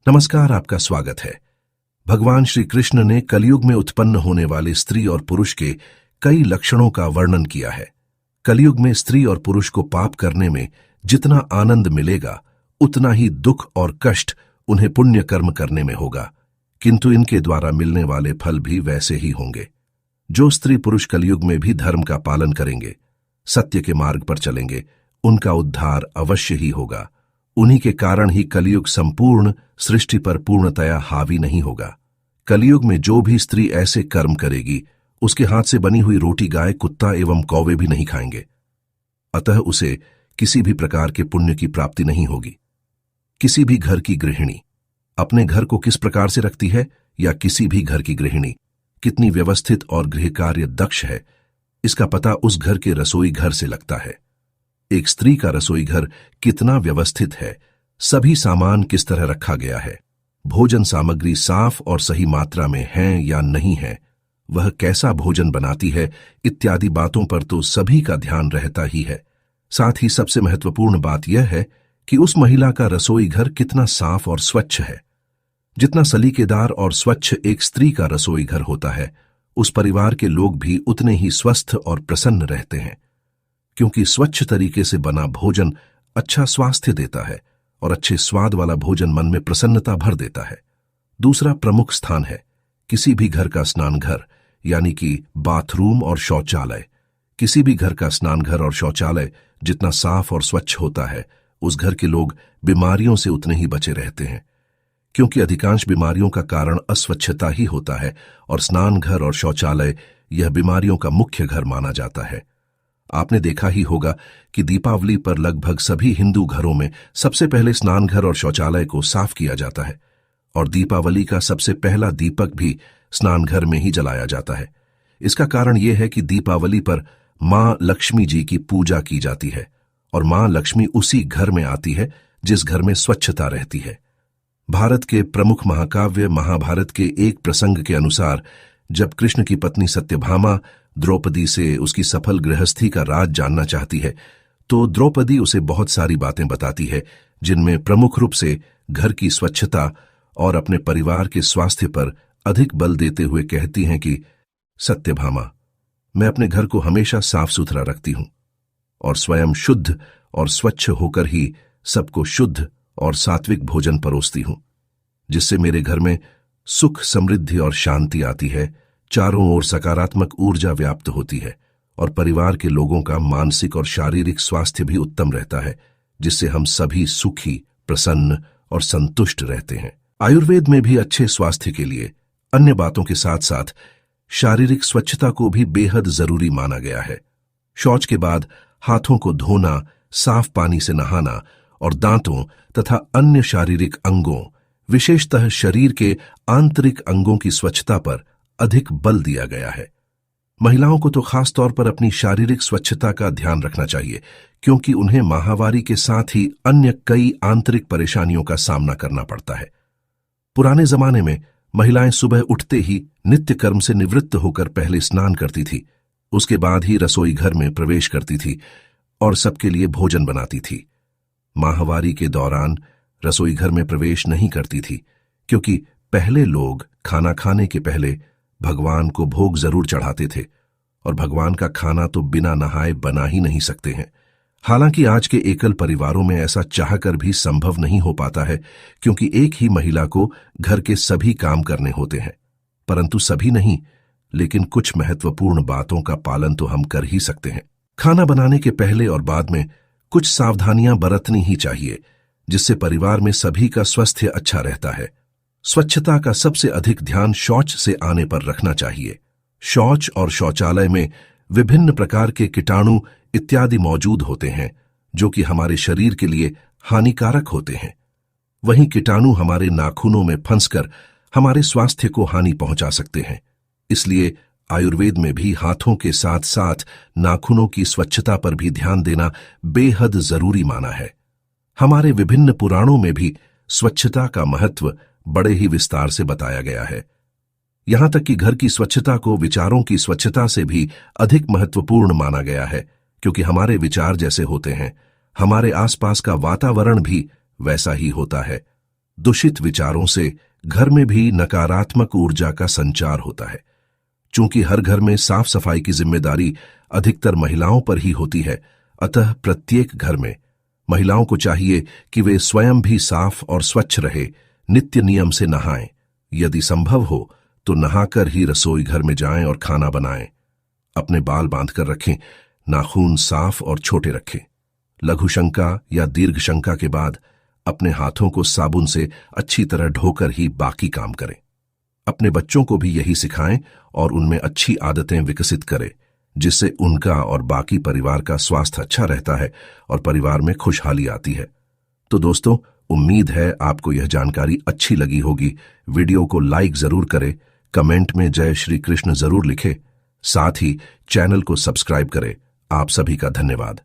नमस्कार, आपका स्वागत है। भगवान श्री कृष्ण ने कलयुग में उत्पन्न होने वाले स्त्री और पुरुष के कई लक्षणों का वर्णन किया है। कलयुग में स्त्री और पुरुष को पाप करने में जितना आनंद मिलेगा, उतना ही दुख और कष्ट उन्हें पुण्य कर्म करने में होगा, किंतु इनके द्वारा मिलने वाले फल भी वैसे ही होंगे। जो स्त्री पुरुष कलयुग में भी धर्म का पालन करेंगे, सत्य के मार्ग पर चलेंगे, उनका उद्धार अवश्य ही होगा। उन्हीं के कारण ही कलयुग संपूर्ण सृष्टि पर पूर्णतया हावी नहीं होगा। कलयुग में जो भी स्त्री ऐसे कर्म करेगी, उसके हाथ से बनी हुई रोटी गाय, कुत्ता एवं कौवे भी नहीं खाएंगे, अतः उसे किसी भी प्रकार के पुण्य की प्राप्ति नहीं होगी। किसी भी घर की गृहिणी अपने घर को किस प्रकार से रखती है, या किसी भी घर की गृहिणी कितनी व्यवस्थित और गृह कार्य दक्ष है, इसका पता उस घर के रसोई घर से लगता है। एक स्त्री का रसोई घर कितना व्यवस्थित है, सभी सामान किस तरह रखा गया है, भोजन सामग्री साफ और सही मात्रा में है या नहीं है, वह कैसा भोजन बनाती है, इत्यादि बातों पर तो सभी का ध्यान रहता ही है। साथ ही सबसे महत्वपूर्ण बात यह है कि उस महिला का रसोई घर कितना साफ और स्वच्छ है। जितना सलीकेदार और स्वच्छ एक स्त्री का रसोई घर होता है, उस परिवार के लोग भी उतने ही स्वस्थ और प्रसन्न रहते हैं, क्योंकि स्वच्छ तरीके से बना भोजन अच्छा स्वास्थ्य देता है और अच्छे स्वाद वाला भोजन मन में प्रसन्नता भर देता है। दूसरा प्रमुख स्थान है किसी भी घर का स्नान घर, यानी कि बाथरूम और शौचालय। किसी भी घर का स्नान घर और शौचालय जितना साफ और स्वच्छ होता है, उस घर के लोग बीमारियों से उतने ही बचे रहते हैं, क्योंकि अधिकांश बीमारियों का कारण अस्वच्छता ही होता है और स्नान घर और शौचालय यह बीमारियों का मुख्य घर माना जाता है। आपने देखा ही होगा कि दीपावली पर लगभग सभी हिंदू घरों में सबसे पहले स्नान घर और शौचालय को साफ किया जाता है, और दीपावली का सबसे पहला दीपक भी स्नान घर में ही जलाया जाता है। इसका कारण यह है कि दीपावली पर मां लक्ष्मी जी की पूजा की जाती है, और मां लक्ष्मी उसी घर में आती है जिस घर में स्वच्छता रहती है। भारत के प्रमुख महाकाव्य महाभारत के एक प्रसंग के अनुसार, जब कृष्ण की पत्नी सत्यभामा द्रौपदी से उसकी सफल गृहस्थी का राज जानना चाहती है, तो द्रौपदी उसे बहुत सारी बातें बताती है, जिनमें प्रमुख रूप से घर की स्वच्छता और अपने परिवार के स्वास्थ्य पर अधिक बल देते हुए कहती हैं कि सत्यभामा, मैं अपने घर को हमेशा साफ सुथरा रखती हूं और स्वयं शुद्ध और स्वच्छ होकर ही सबको शुद्ध और सात्विक भोजन परोसती हूं, जिससे मेरे घर में सुख, समृद्धि और शांति आती है। चारों ओर सकारात्मक ऊर्जा व्याप्त होती है और परिवार के लोगों का मानसिक और शारीरिक स्वास्थ्य भी उत्तम रहता है, जिससे हम सभी सुखी, प्रसन्न और संतुष्ट रहते हैं। आयुर्वेद में भी अच्छे स्वास्थ्य के लिए अन्य बातों के साथ साथ शारीरिक स्वच्छता को भी बेहद जरूरी माना गया है। शौच के बाद हाथों को धोना, साफ पानी से नहाना और दांतों तथा अन्य शारीरिक अंगों, विशेषतः शरीर के आंतरिक अंगों की स्वच्छता पर अधिक बल दिया गया है। महिलाओं को तो खास तौर पर अपनी शारीरिक स्वच्छता का ध्यान रखना चाहिए, क्योंकि उन्हें माहवारी के साथ ही अन्य कई आंतरिक परेशानियों का सामना करना पड़ता है। पुराने जमाने में महिलाएं सुबह उठते ही नित्य कर्म से निवृत्त होकर पहले स्नान करती थी, उसके बाद ही रसोई घर में प्रवेश करती थी और सबके लिए भोजन बनाती थी। माहवारी के दौरान रसोई घर में प्रवेश नहीं करती थी, क्योंकि पहले लोग खाना खाने के पहले भगवान को भोग जरूर चढ़ाते थे, और भगवान का खाना तो बिना नहाए बना ही नहीं सकते हैं। हालांकि आज के एकल परिवारों में ऐसा चाहकर भी संभव नहीं हो पाता है, क्योंकि एक ही महिला को घर के सभी काम करने होते हैं। परंतु सभी नहीं, लेकिन कुछ महत्वपूर्ण बातों का पालन तो हम कर ही सकते हैं। खाना बनाने के पहले और बाद में कुछ सावधानियां बरतनी ही चाहिए, जिससे परिवार में सभी का स्वास्थ्य अच्छा रहता है। स्वच्छता का सबसे अधिक ध्यान शौच से आने पर रखना चाहिए। शौच और शौचालय में विभिन्न प्रकार के कीटाणु इत्यादि मौजूद होते हैं, जो कि हमारे शरीर के लिए हानिकारक होते हैं। वहीं कीटाणु हमारे नाखूनों में फंसकर हमारे स्वास्थ्य को हानि पहुंचा सकते हैं। इसलिए आयुर्वेद में भी हाथों के साथ साथ नाखूनों की स्वच्छता पर भी ध्यान देना बेहद जरूरी माना है। हमारे विभिन्न पुराणों में भी स्वच्छता का महत्व बड़े ही विस्तार से बताया गया है। यहां तक कि घर की स्वच्छता को विचारों की स्वच्छता से भी अधिक महत्वपूर्ण माना गया है, क्योंकि हमारे विचार जैसे होते हैं, हमारे आसपास का वातावरण भी वैसा ही होता है। दूषित विचारों से घर में भी नकारात्मक ऊर्जा का संचार होता है। चूंकि हर घर में साफ सफाई की जिम्मेदारी अधिकतर महिलाओं पर ही होती है, अतः प्रत्येक घर में महिलाओं को चाहिए कि वे स्वयं भी साफ और स्वच्छ रहे, नित्य नियम से नहाएं, यदि संभव हो तो नहाकर ही रसोई घर में जाएं और खाना बनाएं। अपने बाल बांधकर रखें, नाखून साफ और छोटे रखें। लघु शंका या दीर्घ शंका के बाद अपने हाथों को साबुन से अच्छी तरह धोकर ही बाकी काम करें। अपने बच्चों को भी यही सिखाएं और उनमें अच्छी आदतें विकसित करें, जिससे उनका और बाकी परिवार का स्वास्थ्य अच्छा रहता है और परिवार में खुशहाली आती है। तो दोस्तों, उम्मीद है आपको यह जानकारी अच्छी लगी होगी। वीडियो को लाइक जरूर करें, कमेंट में जय श्री कृष्ण जरूर लिखें, साथ ही चैनल को सब्सक्राइब करें। आप सभी का धन्यवाद।